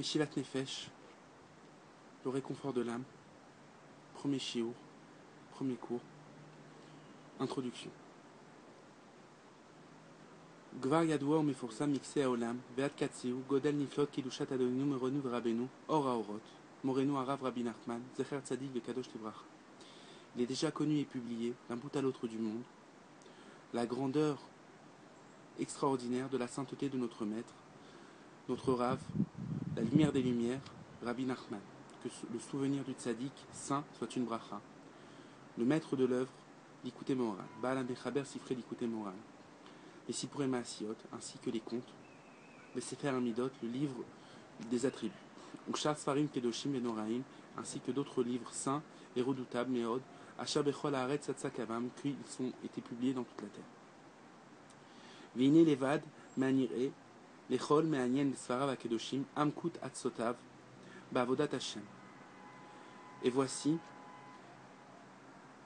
Meshilat Nefesh, le réconfort de l'âme, premier shiur, premier cours, introduction. Gvar Yadoua ou Meforsam Mixé Aolam, Veat Katsiou, Godel Niflot, Kidushat Adoninu, Meronu Vrabenu, Ora Orot, Morenu Arav Rabbi Nachman, Zecher Tzadik Vekadosh Livrach. Il est déjà connu et publié d'un bout à l'autre du monde la grandeur extraordinaire de la sainteté de notre maître, notre Rav, la lumière des lumières, Rabbi Nachman, que le souvenir du tzaddik saint soit une bracha. Le maître de l'œuvre, l'Ikouté Moran, Baal HaMechaber Sifrei l'Ikouté Moran, les Sipurei Maasiot, ainsi que les contes, les Sefer Hamidot, le livre des attributs, ou Shar Sfarim Kedoshim Venoraim, ainsi que d'autres livres saints et redoutables, Meod, Asher Bechol Haaretz Satzakavam, qu'ils ont été publiés dans toute la terre. Vine Levad, Me'anireh, Lechol Me'anien Sfarav HaKedoshim, Amkut Atsotav, Ba'avodat Hashem. Et voici,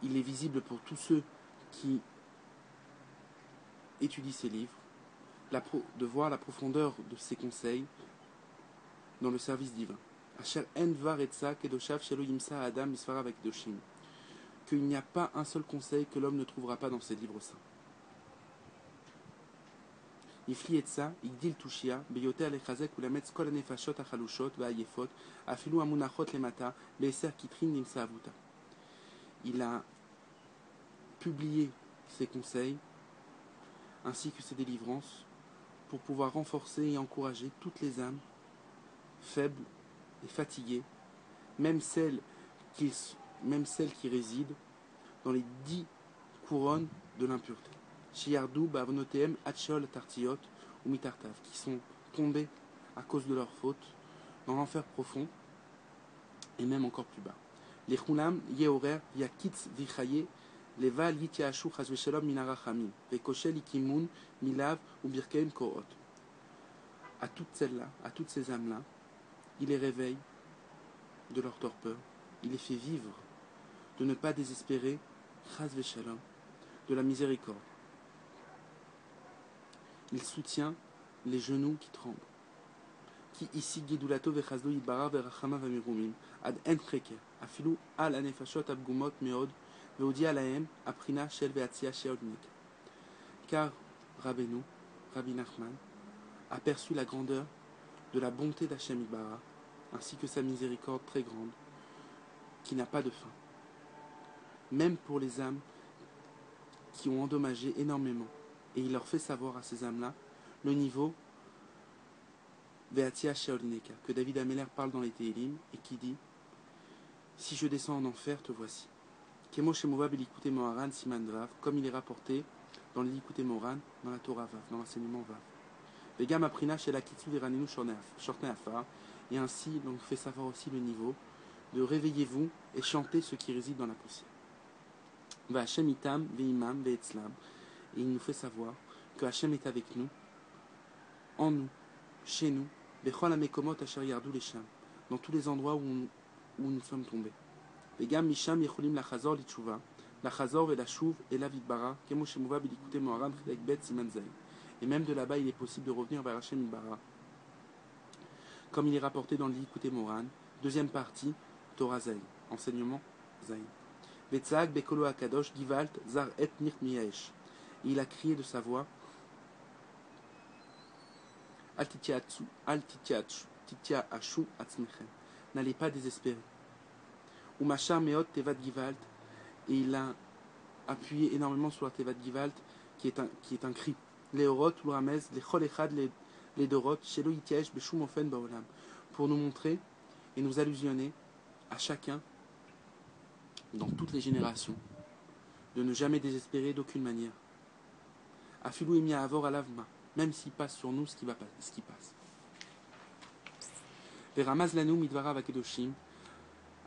il est visible pour tous ceux qui étudient ces livres, de voir la profondeur de ses conseils dans le service divin. Asher en var etza kedoshav shelo yimsa adam misfarav hakedoshim. Qu'il n'y a pas un seul conseil que l'homme ne trouvera pas dans ces livres saints. Ifli etza, igdil tushia, beyoter lechazek ulametz kol hanefashot achalushot va'ayefot, afilu amunachot lemata, be'eser kitrin nimsa avuta. Il a publié ses conseils ainsi que ses délivrances pour pouvoir renforcer et encourager toutes les âmes faibles et fatiguées, même celles qui résident dans les 10 couronnes de l'impureté. Shiardou ba'avonotehem atchol tartiot ou mitartav, qui sont tombés à cause de leurs fautes dans l'enfer profond et même encore plus bas. Les chulam yehorer yakitz vichaye leva litiashu chazveshalom minarachamim vekoshel ikimun milav ou birkeim koot. À toutes celles-là, à toutes ces âmes-là, il les réveille de leur torpeur, il les fait vivre, de ne pas désespérer, chazveshalom, de la miséricorde. Il soutient les genoux qui tremblent. Qui ici gedulato vechazlo yidbara verachama vamirumim ad en cheker afilu al anefashot abgumot meod veodia lahem aprina shel veatzia sheolnik. Car Rabbi Nachman, a perçu la grandeur de la bonté d'Hachem Yidbara, ainsi que sa miséricorde très grande, qui n'a pas de fin. Même pour les âmes qui ont endommagé énormément. Et il leur fait savoir à ces âmes-là le niveau Veatia Sheolineka, que David Ameller parle dans les Tehillim et qui dit: si je descends en enfer, te voici. Kemo Shemova Belikute Moharan Siman Vav, comme il est rapporté dans l'Ikute Moharan, dans la Torah Vav, dans l'enseignement Vav. Vegam Aprina Shela Kitsu Veraninu Shortne Afar, et ainsi donc fait savoir aussi le niveau de réveillez-vous et chantez ceux qui résident dans la poussière. Va Hashem Itam Veimam Veetzlam. Et il nous fait savoir que Hachem est avec nous, en nous, chez nous, dans tous les endroits où nous sommes tombés. Et même de là-bas, il est possible de revenir vers Hachem Yidbara. Comme il est rapporté dans l'Ikouté Moran, deuxième partie, Torah Zayin, enseignement Zayin. Vetzak Bekolo Akadosh Givalt Zar Et Nich Miyaesh. Il a crié de sa voix: n'allez pas désespérer. Ou Machar Meot Tevat Givalt, et il a appuyé énormément sur la Tevat Givalt, qui est un cri. Leorot, Louramez, les Chol Echad, les Dorot, Shelo Itiesh, Beshum Ofen Baolam, pour nous montrer et nous allusionner à chacun, dans toutes les générations, de ne jamais désespérer d'aucune manière. Afilou Emia Avor Alavma, même s'il passe sur nous ce qui passe. Veramaz Lanu Midvara Vakedoshim,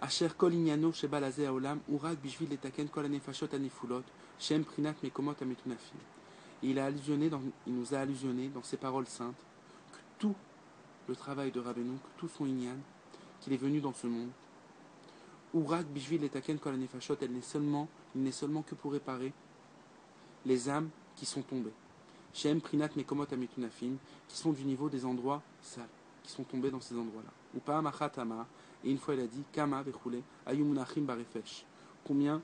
Asher Kol Inyano Shebalaze Aolam, Urak Bishvil Letaken Kol Anefashot Anefulot, Shem Prinat Mekomot Ametunafim. Et il nous a allusionné dans ses paroles saintes que tout le travail de Rabbeinu, que tout son Inyan, qu'il est venu dans ce monde, Urak Bishvil Letaken Kol Anefashot, il n'est seulement que pour réparer les âmes qui sont tombés. Shem Prinat Mekomot Ametunafim, qui sont du niveau des endroits sales, qui sont tombés dans ces endroits-là. Ou pas Amar, et une fois il a dit Kama vechule ayumunachim barefesh. Combien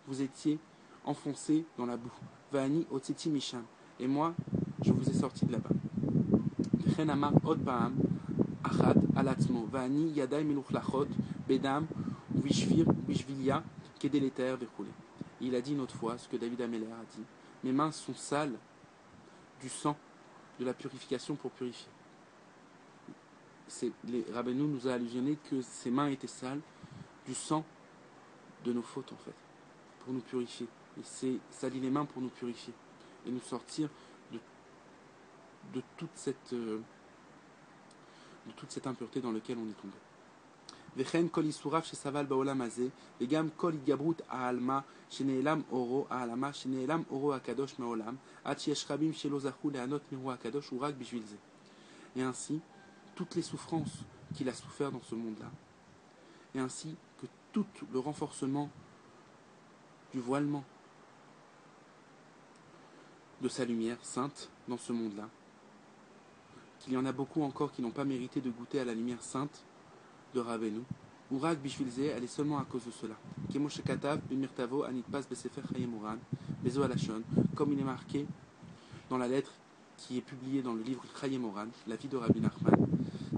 vous étiez enfoncés dans la boue. Va'ani otzeti misham. Et moi, je vous ai sorti de là-bas. Vechen amar od paam achat alatzmo. Va'ani yaday meluchlachot bedam vishvilia kedeleter vechule. Il a dit une autre fois ce que David Améler a dit. Mes mains sont sales du sang de la purification pour purifier. Les Rabbeinu nous a allusionné que ses mains étaient sales du sang de nos fautes en fait, pour nous purifier. Et c'est salir les mains pour nous purifier et nous sortir de toute cette impureté dans laquelle on est tombé. וכן כל איסוריו שסבל בעולם הזה, וגם כל התגברות העלמה שנעלם אורו, העלמה שנעלם אורו הקדוש מעולם, עד שיש רבים שלא זכו ליהנות מאורו הקדוש, הוא רק בשביל זה. Et ainsi, toutes les souffrances qu'il a souffert dans ce monde-là, et ainsi que tout le renforcement du voilement de sa lumière sainte dans ce monde-là, qu'il y en a beaucoup encore qui n'ont pas mérité de goûter à la lumière sainte de Rabbeinu. Urak Bishvilze, elle est seulement à cause de cela. Kemoshe Katav, Bimirtavo, Anitpas, Besefer Chayemoran, Bezo Alashon, comme il est marqué dans la lettre qui est publiée dans le livre Chayemoran, la vie de Rabbi Nachman.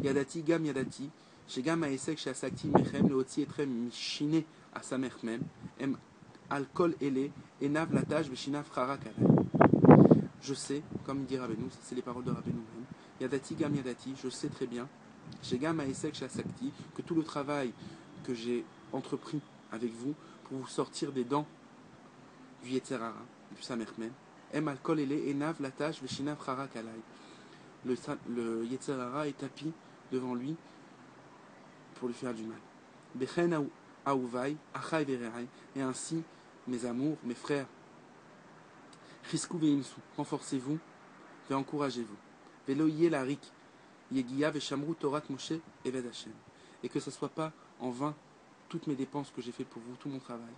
Yadati, Gam Yadati, Shegam Aesek, Shasakti, Mechem, Leotzi Etrem, Mishine, Asamermem, Em Alkol Ele, Enav Latash, Beshinav Charak Alay. Je sais, comme dit Rabbeinu, c'est les paroles de Rabbeinu même. Yadati, Gam Yadati, je sais très bien. Shegam Aesek Shasakti, que tout le travail que j'ai entrepris avec vous pour vous sortir des dents du Yetzerara, du Samermen, Em Alkol Ele, Enav Latash, Beshinav Charak Alay. Le Yetzerara est tapis devant lui pour lui faire du mal. Bechen Aouvai, Achai Vereai, et ainsi, mes amours, mes frères, Chisku Veimsu, renforcez-vous et encouragez-vous. Veloye Larik, Yegiya Veshamru Torat Moshe Eved Hashem. Et que ce ne soit pas en vain toutes mes dépenses que j'ai faites pour vous, tout mon travail.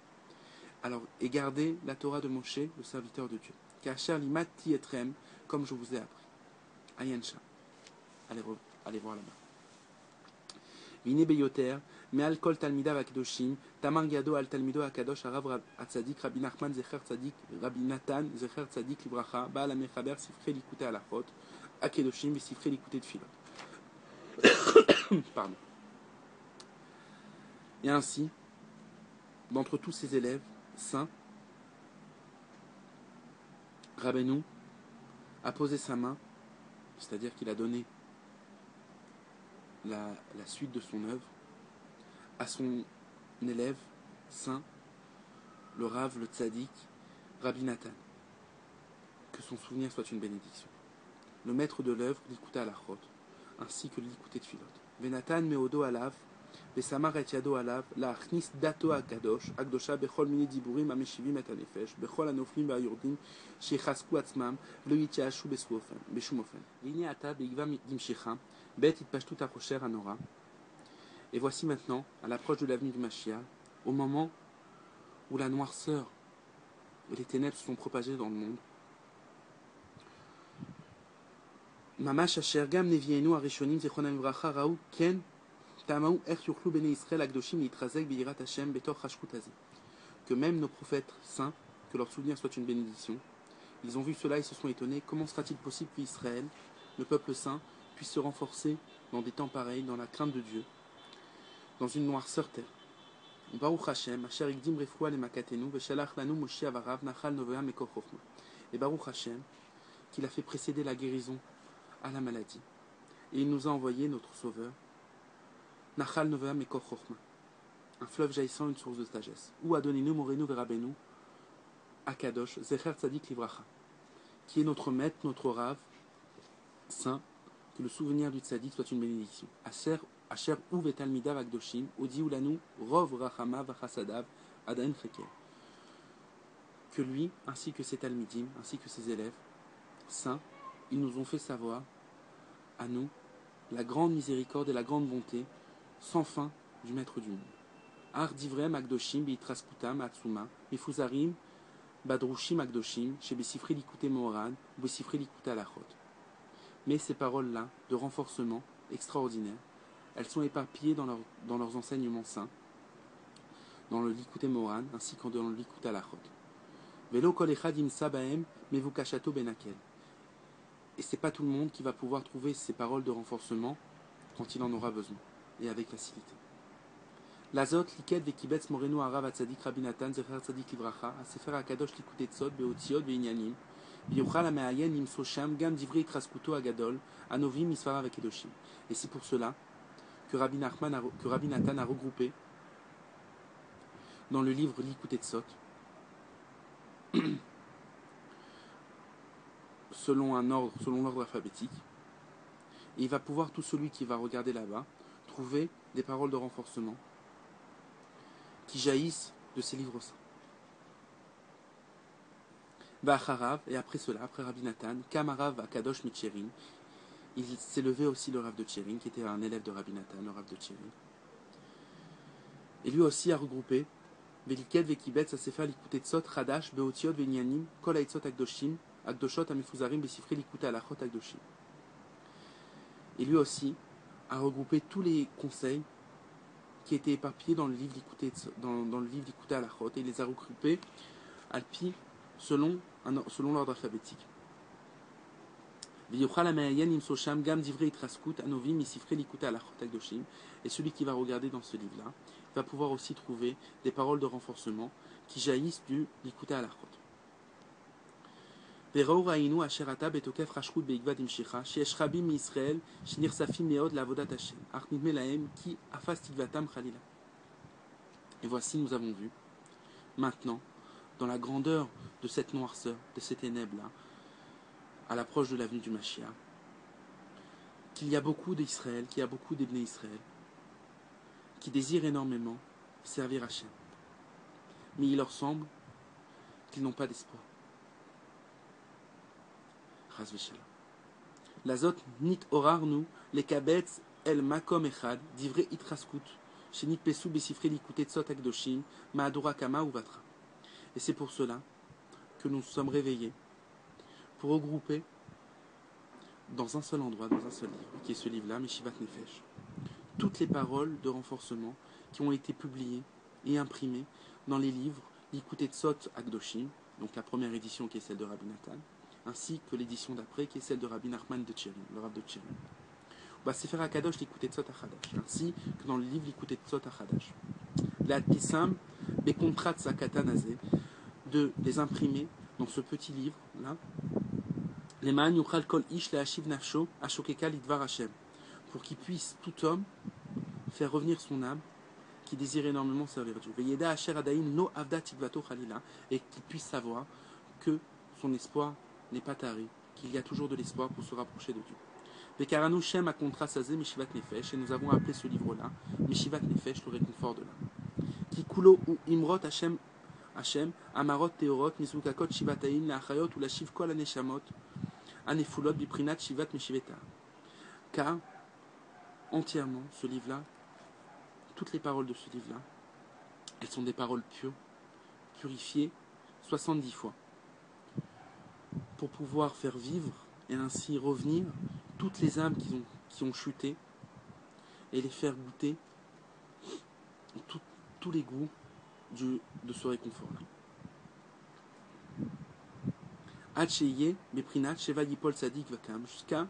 Alors, et gardez la Torah de Moshe, le serviteur de Dieu. Kacher Limat Tietrem, comme je vous ai appris. Ayensha. Allez voir là-bas. Vine Beyoter, Me'al Kol Talmidav Akadoshim, Tamar Yado Al Talmido Akadosh, Arav Atzadik, Rabbi Nachman Zecher Tzadik, Rabbi Natan Zecher Tzadik Libracha, Baal Amechaber, Sifrei Likutei Alachot, Akadoshim, Sifrei Likutei Tfilot. Pardon. Et ainsi, d'entre tous ses élèves saints, Rabbeinu a posé sa main, c'est-à-dire qu'il a donné la suite de son œuvre à son élève saint, le Rav, le Tzadik, Rabbi Natan. Que son souvenir soit une bénédiction. Le maître de l'œuvre, l'Ikutei Alachot, ainsi que l'Ikutei Tfilot. Venatan meodo alav, vesamar et yado alav, laachnis dato akadosh, akdosha bechol mini diburim ameshivim et anefesh, bechol anoflim va'yurdim, shechasku atzmam, v'lo yityaashu beshum ofen. V'ine ata beigva dimshecha, bet itpashtut achocher anora. Et voici maintenant, à l'approche de l'avenue du Mashiach, au moment où la noirceur et les ténèbres se sont propagées dans le monde, Mamash asher gam nevienu arishonim zechronam livracha raou ken tamau er yuchlu bnei Israël akdoshim litrazek beirat Hashem betor chashkut hazeh. Que même nos prophètes saints, que leur souvenir soit une bénédiction, ils ont vu cela et se sont étonnés. Comment sera-t-il possible qu'Israël, le peuple saint, puisse se renforcer dans des temps pareils, dans la crainte de Dieu, dans une noirceur terre? Baruch Hashem, asher igdim refoua le makatenu veshalach lanu Moshe avarav nachal novea mekor chochma. Et Baruch Hashem, qu'il a fait précéder la guérison à la maladie. Et il nous a envoyé notre sauveur, Nachal Novea Mekor Chochma, un fleuve jaillissant, une source de sagesse. Ou Adonenu Morenu Verabenu, Akadosh, Zecher Tzadik Livracha, qui est notre maître, notre Rav, saint, que le souvenir du Tzadik soit une bénédiction. Asher Uv et Talmidav Akdoshim, Odi Ulanu, Rov Rachama Vachasadav, Adain Cheker. Que lui, ainsi que ses Talmidim, ainsi que ses élèves, saints, ils nous ont fait savoir, à nous, la grande miséricorde et la grande bonté sans fin du Maître du monde. Ar divrem akdoshim bitraskutam atsuma, mifuzarim badrushim akdoshim, chez besifri likute moran, besifri likute alachot. Mais ces paroles-là, de renforcement extraordinaires. Elles sont éparpillées dans leurs enseignements saints, dans le Likutei Moharan, ainsi que dans le Likutei Halachot. Velo kol echad yimsa bahem mevukashato benakel. Et c'est pas tout le monde qui va pouvoir trouver ces paroles de renforcement quand il en aura besoin, et avec facilité. Lazot liket vekibetz moreno harav atzadik Rabbi Natan zecher tzadik livracha asefer akadosh likutei tzot beotziot veinyanim ויוכל המעיין למצוא שם גם דברי התחזקותו הגדול, הנובעים מספריו הקדושים. Et c'est pour cela que Rabbi Natan a regroupé dans le livre Likutei Tzot, selon l'ordre alphabétique. Et il va pouvoir, tout celui qui va regarder là-bas, trouver des paroles de renforcement qui jaillissent de ces livres saints. Et après cela, après Rabbi Natan, Kamarav Akadosh Mitcherin, il s'est levé aussi le Rav de Tcherin, qui était un élève de Rabbi Natan, le Rav de Tcherin. Et lui aussi a regroupé Veliket Vekibetz Asefer Likutei Tzot Chadash Beotziot Veinyanim Kol Haitzot Akdoshim Akdoshot Amefuzarim Besifrei Likutei Halachot Akdoshim. Et lui aussi a regroupé tous les conseils qui étaient éparpillés dans le livre Likutei Halachot, et il les a regroupés alpi selon l'ordre alphabétique. Et celui qui va regarder dans ce livre-là va pouvoir aussi trouver des paroles de renforcement qui jaillissent du Likutei Halachot. Et voici, nous avons vu maintenant, dans la grandeur de cette noirceur, de ces ténèbres-là, à l'approche de l'avenue du Mashiach, qu'il y a beaucoup d'Israël, qu'il y a beaucoup d'Ebné Israël, qui désirent énormément servir Hachem. Mais il leur semble qu'ils n'ont pas d'espoir. Chas v'shalom. Lazot nit orarnu lekabetz el makom echad divrei itraskut shenit pesu besifrei likutei tzot akdoshim ma'adora kama uvatra. Et c'est pour cela que nous sommes réveillés pour regrouper dans un seul endroit, dans un seul livre, qui est ce livre-là, Meshivat Nefesh, toutes les paroles de renforcement qui ont été publiées et imprimées dans les livres Likutei Tzot Akdoshim, donc la première édition qui est celle de Rabbi Natan, ainsi que l'édition d'après qui est celle de Rabbi Nachman de Tcherin, le Rav de Tcherin. Sefer HaKadosh Likutei Tzot HaChadash, ainsi que dans le livre Likutei Tzot HaChadash. La Tissam Bekontrat Sakatanazé, de les imprimer dans ce petit livre-là, les Ma'an Yuchal Kol Ish Le'ashiv Nafsho Ashokeka Lidvar Hashem, pour qu'il puisse tout homme faire revenir son âme qui désire énormément servir Dieu. Veyeda Asher Adaim No Avda Tikvato Khalila, et qu'il puisse savoir que son espoir n'est pas taré, qu'il y a toujours de l'espoir pour se rapprocher de Dieu. Vekaranu Shem Akontra Sazé Meshivat Nefesh, et nous avons appelé ce livre-là Meshivat Nefesh, le réconfort de l'âme. Kikulo ou Imrot Hashem, Amarot Teorot, Nizukakot Shivatayin, La Achayot ou la Shiv Kol Aneshamot, Anefulot Biprinat Shivat Meshiveta. Car, entièrement, ce livre-là, toutes les paroles de ce livre-là, elles sont des paroles pures, purifiées 70 fois, pour pouvoir faire vivre et ainsi revenir toutes les âmes qui ont chuté et les faire goûter tous les goûts de ce réconfort-là. Hacheye, Beprinat, Sheva Yipol Sadik Vakam, jusqu'à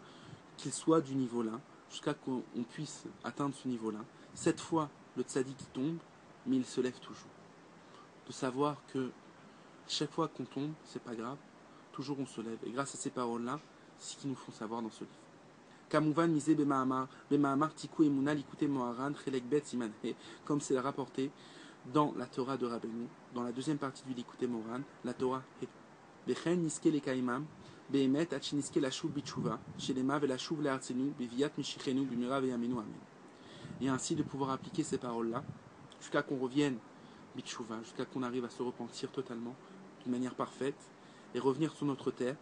qu'il soit du niveau-là, jusqu'à qu'on puisse atteindre ce niveau-là. 7 fois le tzaddik tombe, mais il se lève toujours. De savoir que chaque fois qu'on tombe, c'est pas grave, toujours on se lève. Et grâce à ces paroles-là, c'est ce qu'ils nous font savoir dans ce livre. Kamouvan misé bemahamar tiku emuna likutei moharan chelek bet siman he, comme c'est rapporté dans la Torah de Rabbeinu, dans la deuxième partie du Likutei Moharan, la Torah he. Bechen niske lekaimam beemet at sheniske lashuv bitshuva shelema velashuv le'artzenu beviat mishichenu bimira veyamenu amen. Et ainsi de pouvoir appliquer ces paroles-là jusqu'à qu'on revienne bitshuva, jusqu'à qu'on arrive à se repentir totalement d'une manière parfaite et revenir sur notre terre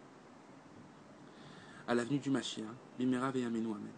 à l'avenue du Mashiach, bimira veyamenu amen.